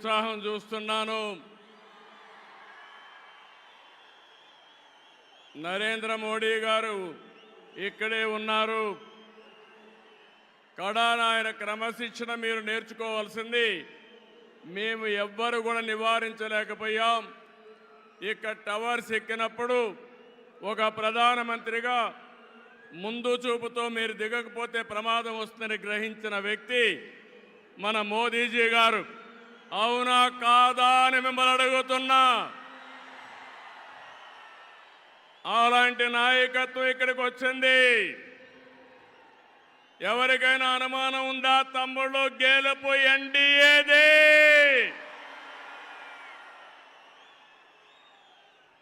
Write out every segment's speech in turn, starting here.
ఉత్సాహం చూస్తున్నాను. నరేంద్ర మోడీ గారు ఇక్కడే ఉన్నారు. కడాన ఆయన క్రమశిక్షణ మీరు నేర్చుకోవాల్సింది. మేము ఎవ్వరు కూడా నివారించలేకపోయాం. ఇక్కడ టవర్స్ ఎక్కినప్పుడు ఒక ప్రధానమంత్రిగా ముందు చూపుతో మీరు దిగకపోతే ప్రమాదం వస్తుందని గ్రహించిన వ్యక్తి మన మోదీజీ గారు. అవునా కాదా అని మిమ్మల్ని అడుగుతున్నా. అలాంటి నాయకత్వం ఇక్కడికి వచ్చింది. ఎవరికైనా అనుమానం ఉందా? తమ్ముళ్ళు, గెలుపు ఎన్డీఏది.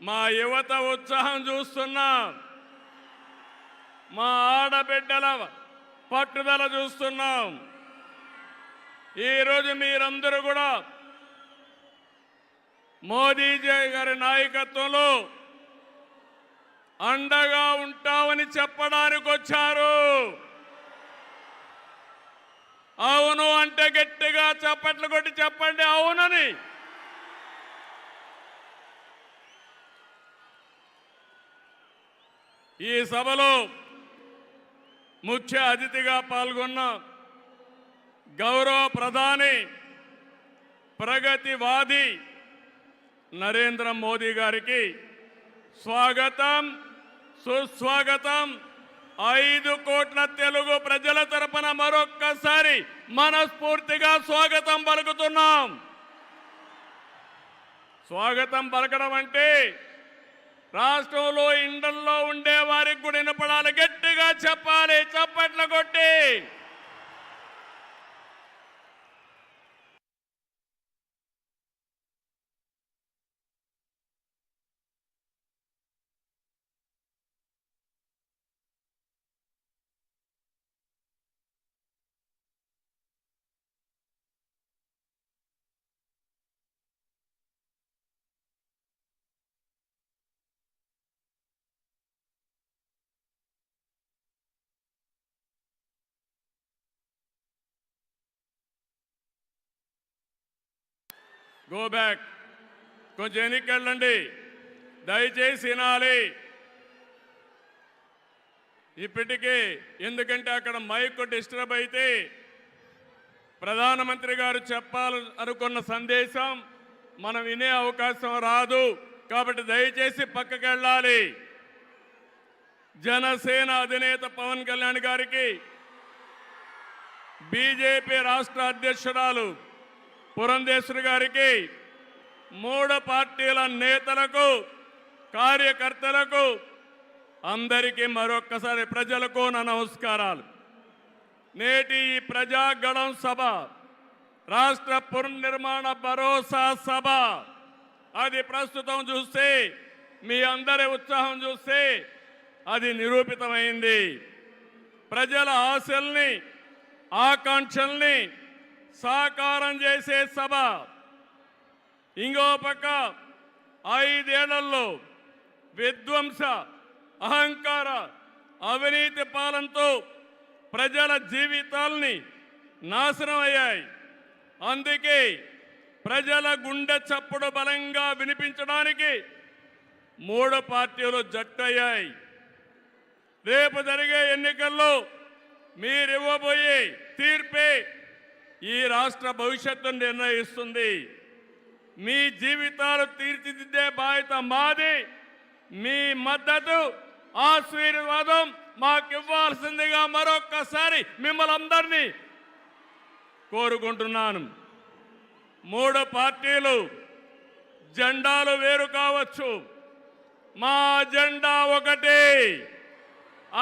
మా యువత ఉత్సాహం చూస్తున్నా, మా ఆడబిడ్డల పట్టుదల చూస్తున్నాం. ఈరోజు మీరందరూ కూడా మోదీజీ గారి నాయకత్వంలో అండగా ఉంటామని చెప్పడానికి వచ్చారు. అవును అంటే గట్టిగా చప్పట్లు కొట్టి చెప్పండి అవునని. ఈ సభలో ముఖ్య అతిథిగా పాల్గొన్న గౌరవ ప్రధాని, ప్రగతివాది నరేంద్ర మోదీ గారికి స్వాగతం, సుస్వాగతం. 5 కోట్ల తెలుగు ప్రజల తరపున మరొక్కసారి మనస్ఫూర్తిగా స్వాగతం పలుకుతున్నాం. స్వాగతం పలకడం అంటే రాష్ట్రంలో ఇండల్లో ఉండే వారికి కూడా వినపడాలి. గట్టిగా చెప్పాలి, చప్పట్లు కొట్టి. Go back. కొంచెం ఎన్నికెళ్ళండి, దయచేసి వినాలి ఇప్పటికే. ఎందుకంటే అక్కడ మైక్ డిస్టర్బ్ అయితే ప్రధానమంత్రి గారు చెప్పాలనుకున్న సందేశం మనం వినే అవకాశం రాదు. కాబట్టి దయచేసి పక్కకి వెళ్ళాలి. జనసేన అధినేత పవన్ కళ్యాణ్ గారికి, బీజేపీ రాష్ట్ర అధ్యక్షురాలు పురంధేశ్వరి గారికి, 3 పార్టీల నేతలకు, కార్యకర్తలకు, అందరికీ మరొక్కసారి ప్రజలకు నా నమస్కారాలు. నేటి ఈ ప్రజాగళం సభ రాష్ట్ర పునర్నిర్మాణ భరోసా సభ. అది ప్రస్తుతం చూస్తే, మీ అందరి ఉత్సాహం చూస్తే అది నిరూపితమైంది. ప్రజల ఆశల్ని, ఆకాంక్షల్ని సాకారం చేసే సభ. ఇంకో పక్క 5 ఏళ్లలో విధ్వంస, అహంకార, అవినీతి పాలనతో ప్రజల జీవితాల్ని నాశనం అయ్యాయి. అందుకే ప్రజల గుండె చప్పుడు బలంగా వినిపించడానికి 3 పార్టీలు జట్టయ్యాయి. రేపు జరిగే ఎన్నికల్లో మీరివ్వబోయే తీర్పే ఈ రాష్ట్ర భవిష్యత్తును నిర్ణయిస్తుంది. మీ జీవితాలు తీర్చిదిద్దే బాధ్యత మాది. మీ మద్దతు, ఆశీర్వాదం మాకివ్వాల్సిందిగా మరొక్కసారి మిమ్మల్ని అందరినీ కోరుకుంటున్నాను. 3 పార్టీలు జెండాలు వేరు కావచ్చు, మా జెండా ఒకటే.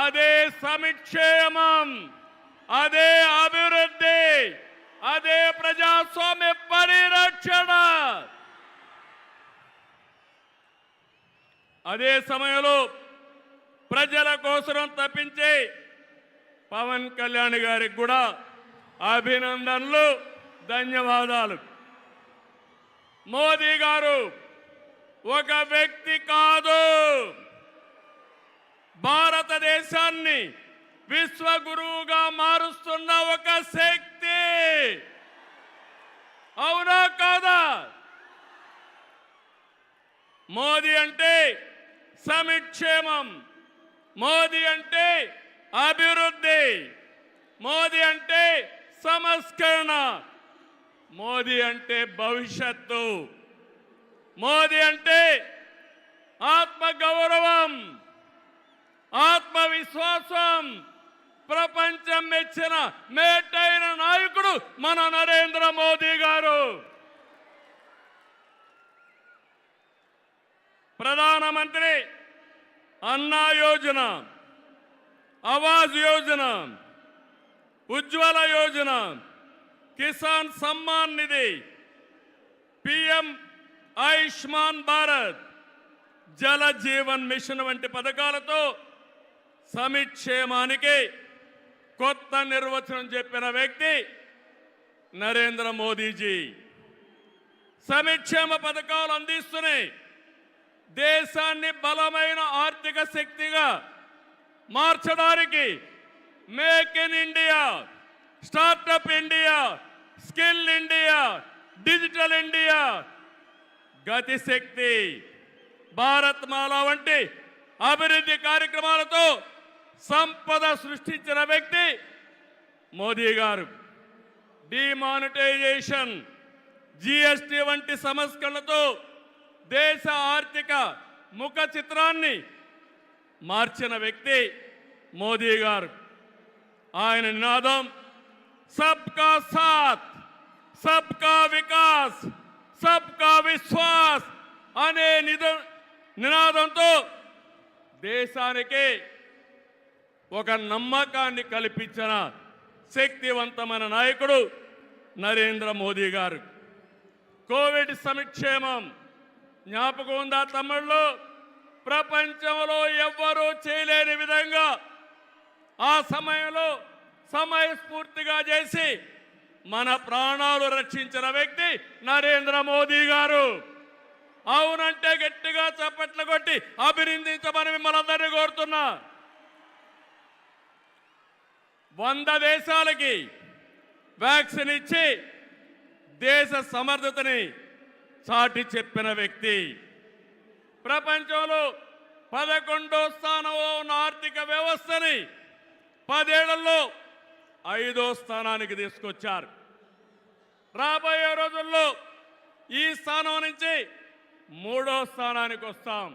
అదే సంక్షేమం, అదే అభివృద్ధి, అదే ప్రజాస్వామ్య పరిరక్షణ. అదే సమయంలో ప్రజల కోసం తప్పించే పవన్ కళ్యాణ్ గారికి కూడా అభినందనలు, ధన్యవాదాలు. మోదీ గారు ఒక వ్యక్తి కాదు, భారతదేశాన్ని విశ్వగురువుగా మారుస్తున్న ఒక శక్తి. అవునా కాదా? మోదీ అంటే సమిక్షేమం, మోదీ అంటే అభివృద్ధి, మోదీ అంటే సంస్కరణ, మోదీ అంటే భవిష్యత్తు, మోదీ అంటే ఆత్మగౌరవం, ఆత్మవిశ్వాసం. ప్రపంచం మెచ్చిన మేటైన నాయకుడు మన నరేంద్ర మోదీ గారు. ప్రధానమంత్రి అన్నా యోజన, ఆవాజ్ యోజన, ఉజ్వల యోజన, కిసాన్ సమ్మాన్ నిధి, పిఎం ఆయుష్మాన్ భారత్, జల జీవన్ మిషన్ వంటి పథకాలతో సమిక్షేమానికి కొత్త నిర్వచనం చెప్పిన వ్యక్తి నరేంద్ర మోదీజీ. సమిక్షేమ పథకాలు అందిస్తున్నాయి దేశాన్ని బలమైన ఆర్థిక శక్తిగా మార్చడానికి. Make in India, startup India, skill India, digital India, Gatishakti, Bharatmala వంటి అభివృద్ధి కార్యక్రమాలతో సంపద సృష్టించిన వ్యక్తి మోదీ గారు. డిమానిటైజేషన్, జిఎస్టి వంటి సంస్కరణలతో దేశ ఆర్థిక ముఖ చిత్రాన్ని మార్చిన వ్యక్తి మోదీ గారు. ఆయన నినాదం సబ్కా సాత్, సబ్కా వికాస్, సబ్కా విశ్వాస్ అనే నినాదంతో దేశానికి ఒక నమ్మకాన్ని కల్పించిన శక్తివంతమైన నాయకుడు నరేంద్ర మోదీ గారు. కోవిడ్ సంక్షేమం జ్ఞాపకం ఉందా తమ్ముళ్ళు? ప్రపంచంలో ఎవ్వరూ చేయలేని విధంగా ఆ సమయంలో సమయస్ఫూర్తిగా చేసి మన ప్రాణాలు రక్షించిన వ్యక్తి నరేంద్ర మోదీ గారు. అవునంటే గట్టిగా చప్పట్లు కొట్టి అభినందించమని మిమ్మల్ని అందరినీ కోరుతున్నా. 100 దేశాలకి వ్యాక్సిన్ ఇచ్చి దేశ సమర్థతని చాటి చెప్పిన వ్యక్తి. ప్రపంచంలో 11వ స్థానంలో ఉన్న ఆర్థిక వ్యవస్థని 10 ఏళ్లలో 5వ స్థానానికి తీసుకొచ్చారు. రాబోయే రోజుల్లో ఈ స్థానం నుంచి 3వ స్థానానికి వస్తాం.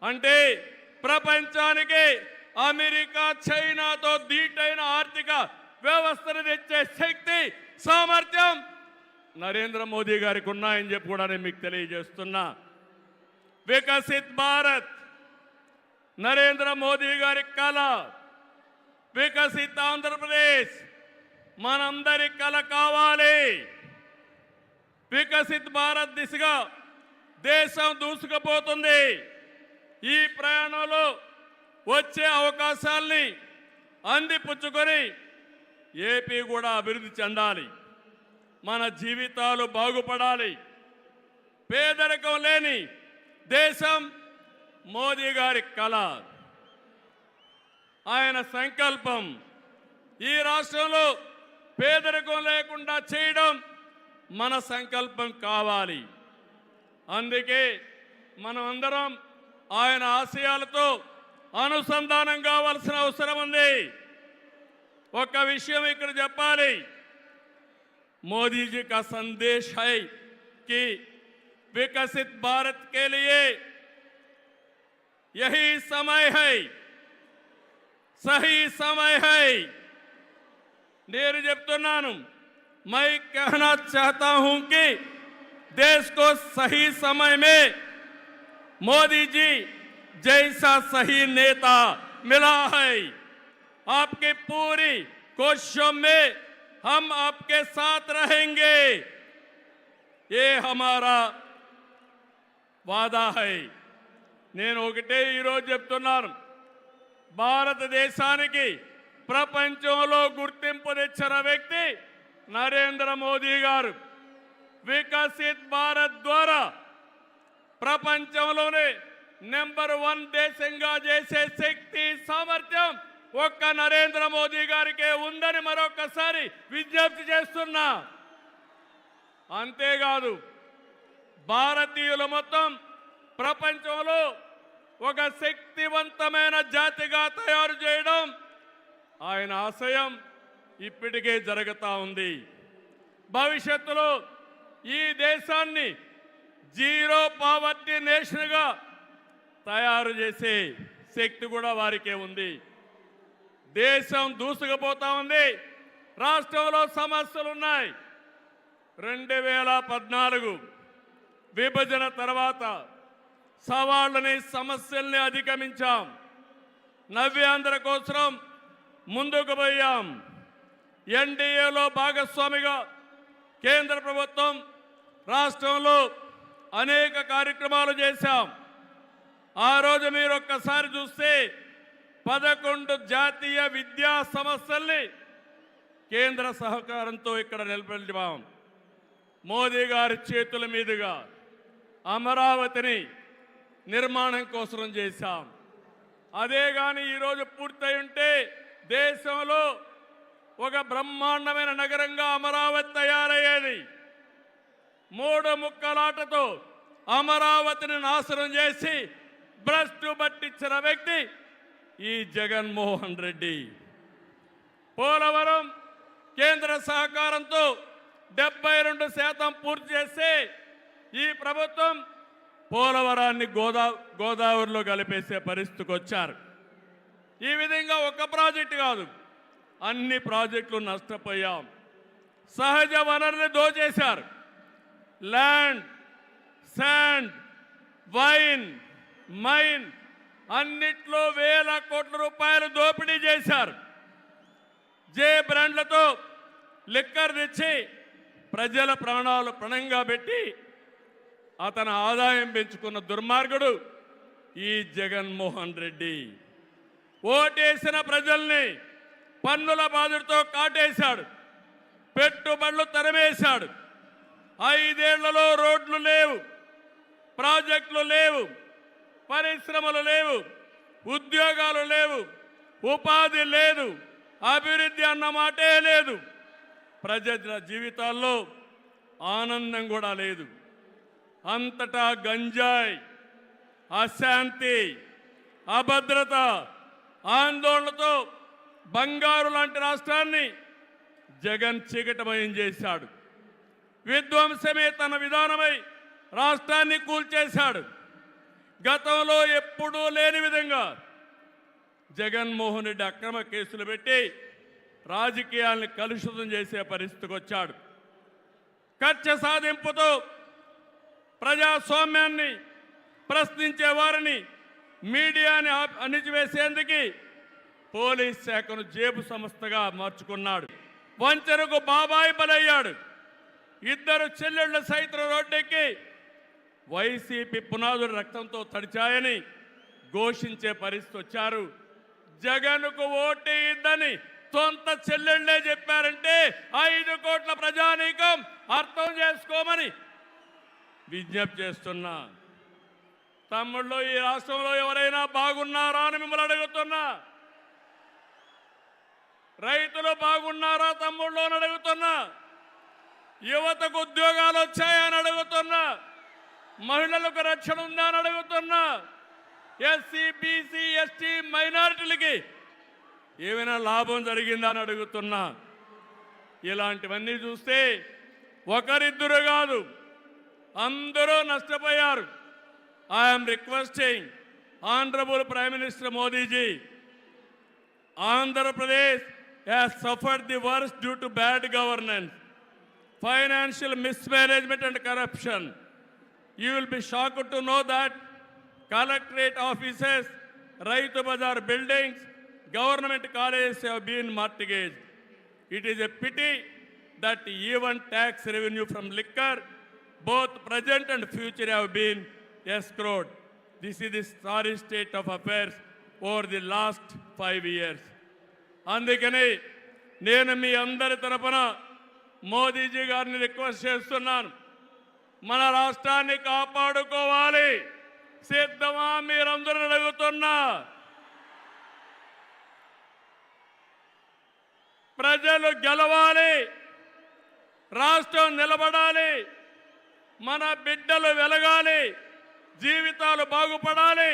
అంటే ప్రపంచానికి అమెరికా, చైనాతో ధీటైన ఆర్థిక వ్యవస్థను తెచ్చే శక్తి, సామర్థ్యం నరేంద్ర మోదీ గారికి ఉన్నాయని చెప్పి కూడా నేను మీకు తెలియజేస్తున్నా. వికసిత్ భారత్ నరేంద్ర మోదీ గారి కళ. వికసిత్ ఆంధ్రప్రదేశ్ మనందరి కళ కావాలి. వికసిత్ భారత్ దిశగా దేశం దూసుకుపోతుంది. ఈ ప్రయాణంలో వచ్చే అవకాశాల్ని అందిపుచ్చుకొని ఏపీ కూడా అభివృద్ధి చెందాలి. మన జీవితాలు బాగుపడాలి. పేదరికం లేని దేశం మోదీ గారి కళ, ఆయన సంకల్పం. ఈ రాష్ట్రంలో పేదరికం లేకుండా చేయడం మన సంకల్పం కావాలి. అందుకే మనం అందరం ఆయన ఆశయాలతో అనుసంధానం కావాల్సిన అవసరం ఉంది. ఒక విషయం ఇక్కడ చెప్పాలి. मोदी जी का संदेश है कि विकसित भारत के लिए यही समय है, सही समय है. నేను చెప్తున్నాను, मैं कहना चाहता हूं कि देश को सही समय में मोदी जी जैसा सही नेता मिला है. आपकी पूरी कोशिशों में हम आपके साथ रहेंगे, ये हमारा वादा है. నేను ఒకటే ఈరోజు చెప్తున్నాను, భారతదేశానికి ప్రపంచంలో గుర్తింపు తెచ్చిన వ్యక్తి నరేంద్ర మోదీ గారు. వికసిత్ భారత్ ద్వారా ప్రపంచంలోనే నెంబర్ 1 దేశంగా చేసే శక్తి, సామర్థ్యం ఒక్క నరేంద్ర మోదీ గారికే ఉందని మరొకసారి విజ్ఞప్తి చేస్తున్నా. అంతేకాదు, భారతీయులు మొత్తం ప్రపంచంలో ఒక శక్తివంతమైన జాతిగా తయారు చేయడం ఆయన ఆశయం ఇప్పటికే జరుగుతూ ఉంది. భవిష్యత్తులో ఈ దేశాన్ని జీరో పావర్టీ నేషన్గా తయారు చేసే శక్తి కూడా వారికే ఉంది. దేశం దూసుకుపోతా ఉంది. రాష్ట్రంలో సమస్యలు ఉన్నాయి. 2014 విభజన తర్వాత సవాళ్ళని సమస్యల్ని అధిగమించాం. నవ్యాంధ్ర కోసం ముందుకు పోయాం. ఎన్డీఏలో భాగస్వామిగా కేంద్ర ప్రభుత్వం రాష్ట్రంలో అనేక కార్యక్రమాలు చేశాం. ఆ రోజు మీరు ఒక్కసారి చూస్తే 11 జాతీయ విద్యా సంస్థల్ని కేంద్ర సహకారంతో ఇక్కడ నిలబెట్టాం. మోదీ గారి చేతుల మీదుగా అమరావతిని నిర్మాణం కోసం చేశాం. అదే కానీ ఈరోజు పూర్తయి ఉంటే దేశంలో ఒక బ్రహ్మాండమైన నగరంగా అమరావతి తయారయ్యేది. 3 ముక్కలాటతో అమరావతిని నాశనం చేసి భ్రష్టు పట్టించిన వ్యక్తి ఈ జగన్మోహన్ రెడ్డి. పోలవరం కేంద్ర సహకారంతో 72% పూర్తి చేస్తే ఈ ప్రభుత్వం పోలవరాన్ని గోదావరిలో కలిపేసే పరిస్థితికి వచ్చారు. ఈ విధంగా ఒక ప్రాజెక్టు కాదు, అన్ని ప్రాజెక్టులు నష్టపోయాం. సహజ వనరులు దోచేశారు. ల్యాండ్, శాండ్, వైన్, మైన్ అన్నిట్లో వేల కోట్ల రూపాయలు దోపిడీ చేశారు. జే బ్రాండ్లతో లిక్కర్ తెచ్చి ప్రజల ప్రాణాలు పణంగా పెట్టి అతని ఆదాయం పెంచుకున్న దుర్మార్గుడు ఈ జగన్మోహన్ రెడ్డి. ఓటేసిన ప్రజల్ని పన్నుల బాధతో కాటేశాడు. పెట్టుబడులు తరిమేశాడు. 5 ఏళ్లలో రోడ్లు లేవు, ప్రాజెక్టులు లేవు, పరిశ్రమలు లేవు, ఉద్యోగాలు లేవు, ఉపాధి లేదు, అభివృద్ధి అన్న మాటే లేదు. ప్రజల జీవితాల్లో ఆనందం కూడా లేదు. అంతటా గంజాయి, అశాంతి, అభద్రత, ఆందోళనతో బంగారు లాంటి రాష్ట్రాన్ని జగన్ చీకటమయం చేశాడు. విధ్వంసమే తన విధానమై రాష్ట్రాన్ని కూల్చేశాడు. గతంలో ఎప్పుడూ లేని విధంగా జగన్మోహన్ రెడ్డి అక్రమ కేసులు పెట్టి రాజకీయాల్ని కలుషితం చేసే పరిస్థితికి వచ్చాడు. కక్ష సాధింపుతో ప్రజాస్వామ్యాన్ని ప్రశ్నించే వారిని, మీడియాని అణిచివేసేందుకు పోలీస్ శాఖను జేబు సంస్థగా మార్చుకున్నాడు. వంచనకు బాబాయి బలయ్యాడు. 2 చెల్లెళ్ల సైతం రోడ్డెక్కి వైసీపీ పునాదులు రక్తంతో తడిచాయని ఘోషించే పరిస్థితి వచ్చారు. జగన్కు ఓటేయద్దని సొంత చెల్లెళ్లే చెప్పారంటే 5 కోట్ల ప్రజానీకం అర్థం చేసుకోమని విజ్ఞప్తి చేస్తున్నా. తమ్ముళ్ళు, ఈ రాష్ట్రంలో ఎవరైనా బాగున్నారా అని మిమ్మల్ని అడుగుతున్నా. రైతులు బాగున్నారా తమ్ముళ్ళు అని అడుగుతున్నా. యువతకు ఉద్యోగాలు వచ్చాయని అడుగుతున్నా. మహిళలకు రక్షణ ఉందా అని అడుగుతున్నా. ఎస్సీ, బీసీ, ఎస్టీ, మైనారిటీలకి ఏమైనా లాభం జరిగిందా అని అడుగుతున్నా. ఇలాంటివన్నీ చూస్తే ఒకరిద్దరు కాదు, అందరూ నష్టపోయారు. I'm requesting honourable prime minister Modiji, Andhra Pradesh has suffered the worst due to bad governance, financial mismanagement and corruption. You will be shocked to know that collectorate offices, Raitu Bazar buildings, government colleges have been mortgaged. It is a pity that even tax revenue from liquor, both present and future, have been escrowed. This is the sorry state of affairs over the last 5 years. అందుకని నేను మీ అందరి తరపున మోదీజీ గారిని request చేస్తున్నాను. మన రాష్ట్రాన్ని కాపాడుకోవాలి. సిద్ధమా మీరందరూ అడుగుతున్నా. ప్రజలు గెలవాలి, రాష్ట్రం నిలబడాలి, మన బిడ్డలు వెలగాలి, జీవితాలు బాగుపడాలి.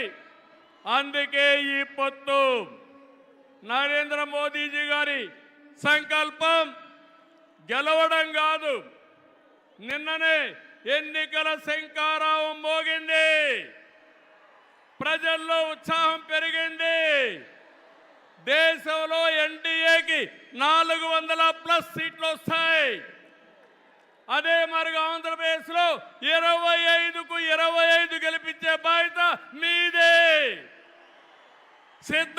అందుకే ఈ పొత్తు. నరేంద్ర మోదీజీ గారి సంకల్పం గెలవడం కాదు. నిన్ననే ఎన్నికల శంఖారావం మోగింది, ప్రజల్లో ఉత్సాహం పెరిగింది. దేశంలో ఎన్డీఏకి 400+ సీట్లు వస్తాయి. అదే మరి ఆంధ్రప్రదేశ్లో 25కు 25 గెలిపించే బాధ్యత మీదే. సిద్ధం.